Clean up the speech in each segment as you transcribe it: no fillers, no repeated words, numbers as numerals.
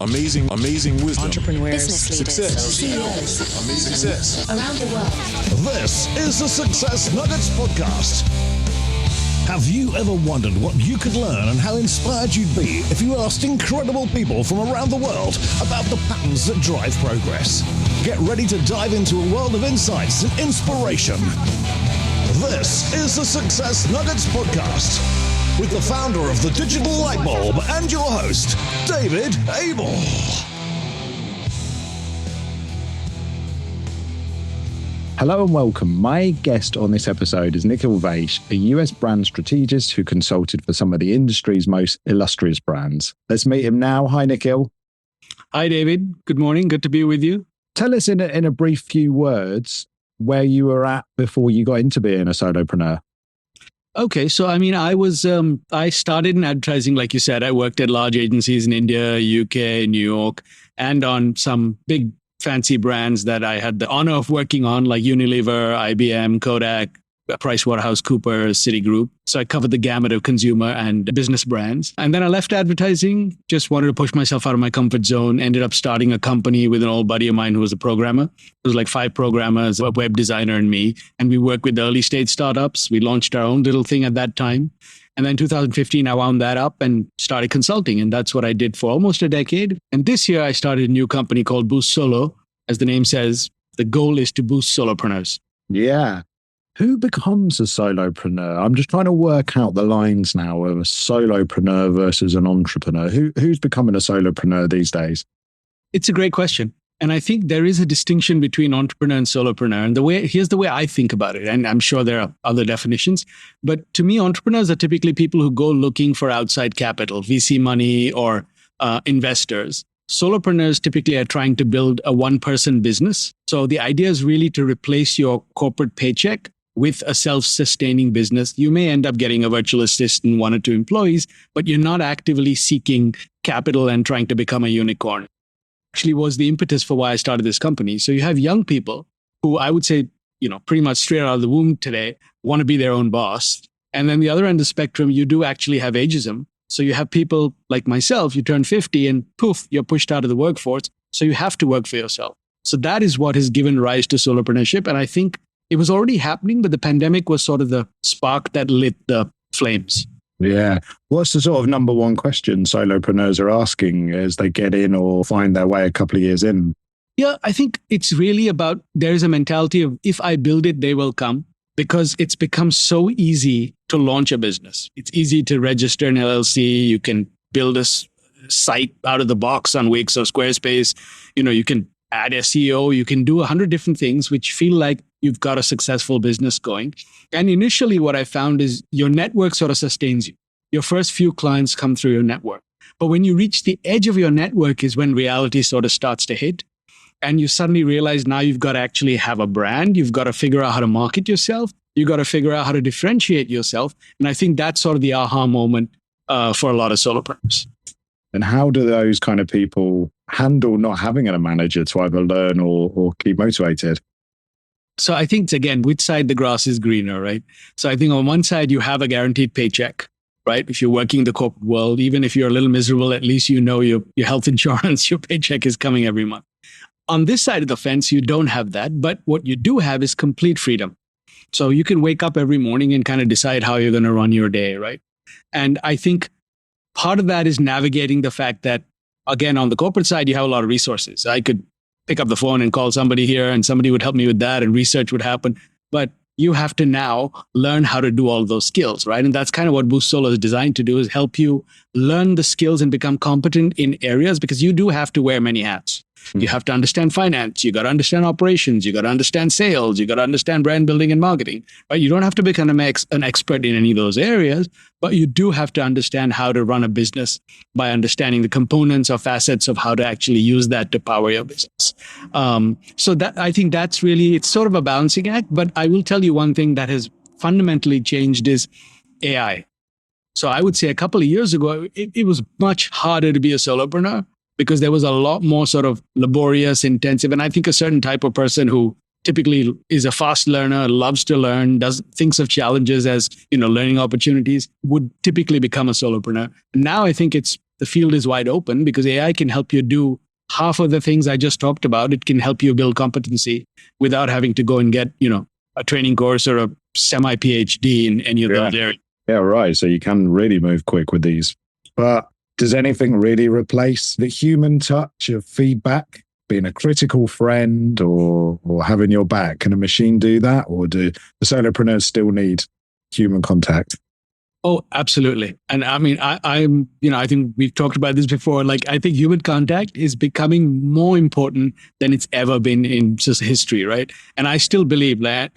Amazing wisdom. Entrepreneurs, business leaders, Success. CEOs, Amazing success. around the world. This is the Success Nuggets podcast. Have you ever wondered what you could learn and how inspired you'd be if you asked incredible people from around the world about the patterns that drive progress? Get ready to dive into a world of insights and inspiration. This is the Success Nuggets podcast with the founder of the Digital Light Bulb and your host, David Abel. Hello and welcome. My guest on this episode is Nikhil Vaish, a US brand strategist who consulted for some of the industry's most illustrious brands. Let's meet him now. Hi, Nikhil. Hi, David. Good morning. Good to be with you. Tell us in a brief few words where you were at before you got into being a solopreneur. Okay, so I started in advertising, like you said. I worked at large agencies in India, UK, New York, and on some big fancy brands that I had the honor of working on, like Unilever, IBM, Kodak, PricewaterhouseCoopers, Citigroup. So I covered the gamut of consumer and business brands. And then I left advertising, just wanted to push myself out of my comfort zone, ended up starting a company with an old buddy of mine who was a programmer. It was like 5 programmers, a web designer and me. And we worked with early stage startups. We launched our own little thing at that time. And then in 2015, I wound that up and started consulting. And that's what I did for almost a decade. And this year, I started a new company called BoostSolo. As the name says, the goal is to boost solopreneurs. Yeah. Who becomes a solopreneur? I'm just trying to work out the lines now of a solopreneur versus an entrepreneur. Who's becoming a solopreneur these days? It's a great question. And I think there is a distinction between entrepreneur and solopreneur. And here's the way I think about it. And I'm sure there are other definitions. But to me, entrepreneurs are typically people who go looking for outside capital, VC money or investors. Solopreneurs typically are trying to build a one-person business. So the idea is really to replace your corporate paycheck with a self-sustaining business. You may end up getting a virtual assistant, 1 or 2 employees, but you're not actively seeking capital and trying to become a unicorn. Actually was the impetus for why I started this company. So you have young people who I would say, pretty much straight out of the womb today, want to be their own boss. And then the other end of the spectrum, you do actually have ageism. So you have people like myself, you turn 50 and poof, you're pushed out of the workforce. So you have to work for yourself. So that is what has given rise to solopreneurship. And I think it was already happening, but the pandemic was sort of the spark that lit the flames. Yeah. What's the sort of number one question solopreneurs are asking as they get in or find their way a couple of years in? Yeah, I think it's really about, there is a mentality of if I build it, they will come, because it's become so easy to launch a business. It's easy to register an LLC. You can build a site out of the box on Wix or Squarespace. You can add SEO. You can do 100 different things, which feel like you've got a successful business going. And initially what I found is your network sort of sustains you. Your first few clients come through your network. But when you reach the edge of your network is when reality sort of starts to hit. And you suddenly realize now you've got to actually have a brand. You've got to figure out how to market yourself. You've got to figure out how to differentiate yourself. And I think that's sort of the aha moment for a lot of solopreneurs. And how do those kind of people handle not having a manager to either learn or keep motivated? So I think, again, which side the grass is greener, right? So I think on one side, you have a guaranteed paycheck, right? If you're working in the corporate world, even if you're a little miserable, at least you know your health insurance, your paycheck is coming every month. On this side of the fence, you don't have that. But what you do have is complete freedom. So you can wake up every morning and kind of decide how you're going to run your day, right? And I think part of that is navigating the fact that, again, on the corporate side, you have a lot of resources. I could pick up the phone and call somebody here and somebody would help me with that and research would happen. But you have to now learn how to do all of those skills, right? And that's kind of what BoostSolo is designed to do, is help you learn the skills and become competent in areas, because you do have to wear many hats. You have to understand finance. You got to understand operations. You got to understand sales. You got to understand brand building and marketing, right? You don't have to become an expert in any of those areas, but you do have to understand how to run a business by understanding the components or facets of how to actually use that to power your business. So that, I think that's really, it's sort of a balancing act, but I will tell you one thing that has fundamentally changed is AI. So I would say a couple of years ago, it was much harder to be a solopreneur, because there was a lot more sort of laborious, intensive. And I think a certain type of person who typically is a fast learner, loves to learn, thinks of challenges as, learning opportunities, would typically become a solopreneur. Now I think it's the field is wide open because AI can help you do half of the things I just talked about. It can help you build competency without having to go and get, a training course or a semi PhD in any of those areas. Yeah, right. So you can really move quick with these. But does anything really replace the human touch of feedback, being a critical friend or having your back? Can a machine do that? Or do the solopreneurs still need human contact? Oh, absolutely. And I mean, I think we've talked about this before. Like, I think human contact is becoming more important than it's ever been in just history, right? And I still believe that,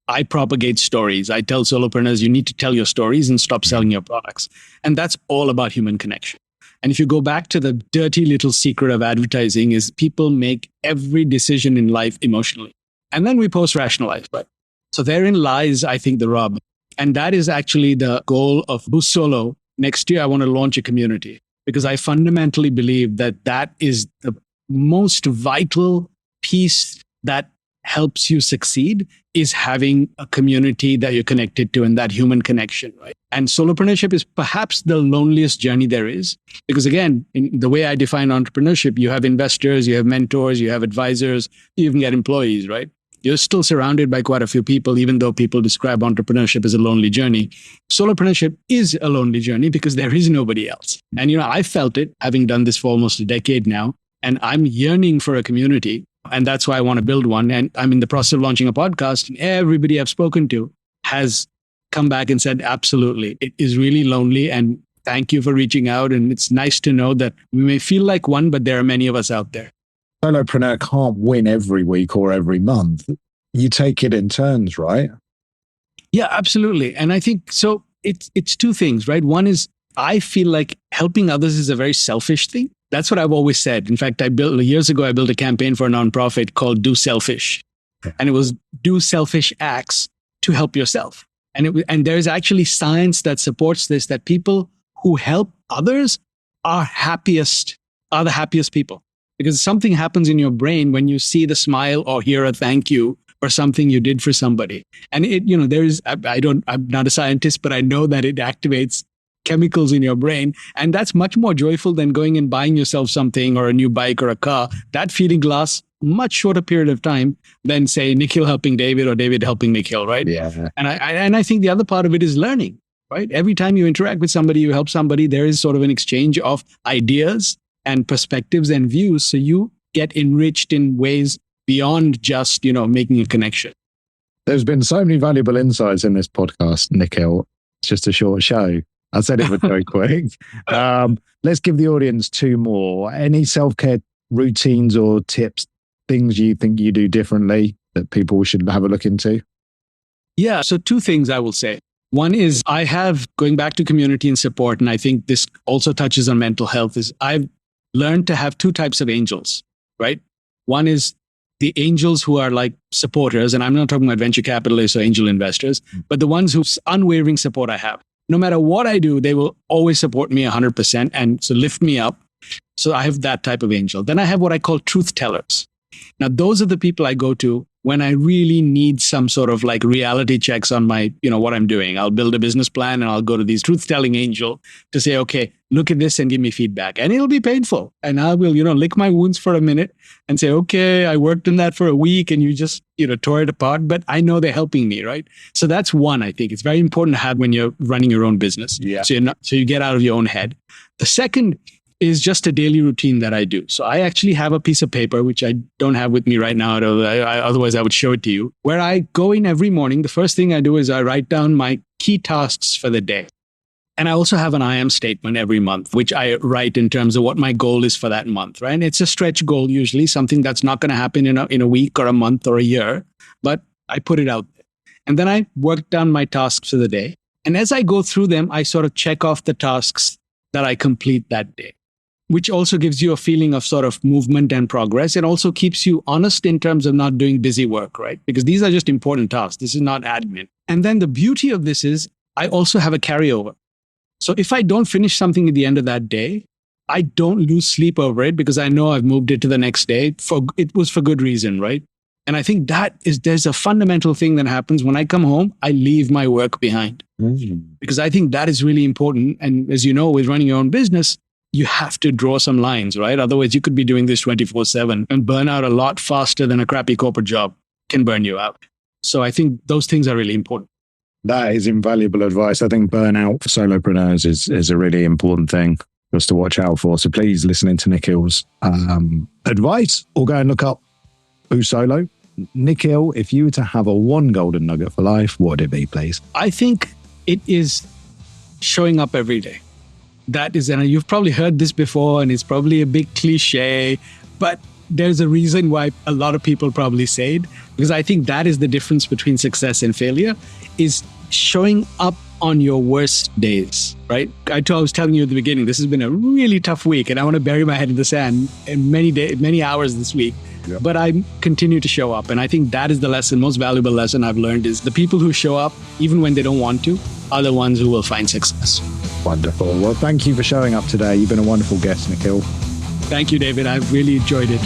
I propagate stories. I tell solopreneurs, you need to tell your stories and stop selling your products. And that's all about human connection. And if you go back to the dirty little secret of advertising is people make every decision in life emotionally. And then we post-rationalize, right? So therein lies, I think, the rub. And that is actually the goal of BoostSolo. Next year, I want to launch a community because I fundamentally believe that that is the most vital piece that helps you succeed is having a community that you're connected to and that human connection, right? And solopreneurship is perhaps the loneliest journey there is because, again, in the way I define entrepreneurship, you have investors, you have mentors, you have advisors, you even get employees, right? You're still surrounded by quite a few people, even though people describe entrepreneurship as a lonely journey. Solopreneurship is a lonely journey because there is nobody else. And, I felt it having done this for almost a decade now, and I'm yearning for a community. And that's why I want to build one. And I'm in the process of launching a podcast, and everybody I've spoken to has come back and said, absolutely, it is really lonely. And thank you for reaching out. And it's nice to know that we may feel like one, but there are many of us out there. Solopreneur can't win every week or every month. You take it in turns, right? Yeah, absolutely. And I think so. It's two things, right? One is I feel like helping others is a very selfish thing. That's what I've always said. In fact, years ago, I built a campaign for a nonprofit called Do Selfish. And it was do selfish acts to help yourself. And there's actually science that supports this, that people who help others are the happiest people. Because something happens in your brain when you see the smile or hear a thank you for something you did for somebody. And I'm not a scientist, but I know that it activates chemicals in your brain. And that's much more joyful than going and buying yourself something or a new bike or a car. That feeling lasts much shorter period of time than, say, Nikhil helping David or David helping Nikhil, right? Yeah. And I think the other part of it is learning, right? Every time you interact with somebody, you help somebody, there is sort of an exchange of ideas and perspectives and views. So you get enriched in ways beyond just, making a connection. There's been so many valuable insights in this podcast, Nikhil. It's just a short show. I said it would go quick. Let's give the audience two more. Any self-care routines or tips, things you think you do differently that people should have a look into? Yeah. So two things I will say. One is I have, going back to community and support, and I think this also touches on mental health, is I've learned to have two types of angels, right? One is the angels who are like supporters, and I'm not talking about venture capitalists or angel investors, but the ones whose unwavering support I have. No matter what I do, they will always support me 100% and so lift me up. So I have that type of angel. Then I have what I call truth tellers. Now, those are the people I go to when I really need some sort of like reality checks on my, what I'm doing. I'll build a business plan and I'll go to these truth-telling angel to say, okay, look at this and give me feedback. And it'll be painful. And I will, lick my wounds for a minute and say, okay, I worked on that for a week and you just, tore it apart, but I know they're helping me, right? So that's one, I think. It's very important to have when you're running your own business. Yeah. So you get out of your own head. The second is just a daily routine that I do. So I actually have a piece of paper, which I don't have with me right now. Otherwise, I would show it to you, where I go in every morning. The first thing I do is I write down my key tasks for the day. And I also have an I am statement every month, which I write in terms of what my goal is for that month, right? And it's a stretch goal, usually something that's not going to happen in a week or a month or a year, but I put it out there. And then I work down my tasks for the day. And as I go through them, I sort of check off the tasks that I complete that day, which also gives you a feeling of sort of movement and progress. It also keeps you honest in terms of not doing busy work, right? Because these are just important tasks. This is not admin. And then the beauty of this is I also have a carryover. So if I don't finish something at the end of that day, I don't lose sleep over it because I know I've moved it to the next day. It was for good reason, right? And I think there's a fundamental thing that happens when I come home, I leave my work behind. Because I think that is really important. And as you know, with running your own business, you have to draw some lines, right? Otherwise, you could be doing this 24/7 and burn out a lot faster than a crappy corporate job can burn you out. So I think those things are really important. That is invaluable advice. I think burnout for solopreneurs is a really important thing just to watch out for. So please listen into Nikhil's advice or go and look up BoostSolo. Nikhil, if you were to have a one golden nugget for life, what would it be, please? I think it is showing up every day. That is, and you've probably heard this before, and it's probably a big cliche, but there's a reason why a lot of people probably say it, because I think that is the difference between success and failure, is showing up on your worst days, right? I was telling you at the beginning, this has been a really tough week, and I want to bury my head in the sand in many hours this week. Yeah. But I continue to show up. And I think that is the most valuable lesson I've learned, is the people who show up, even when they don't want to, are the ones who will find success. Wonderful. Well, thank you for showing up today. You've been a wonderful guest, Nikhil. Thank you, David. I've really enjoyed it.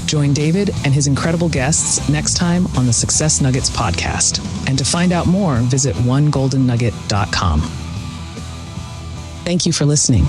Join David and his incredible guests next time on the Success Nuggets podcast. And to find out more, visit onegoldennugget.com. Thank you for listening.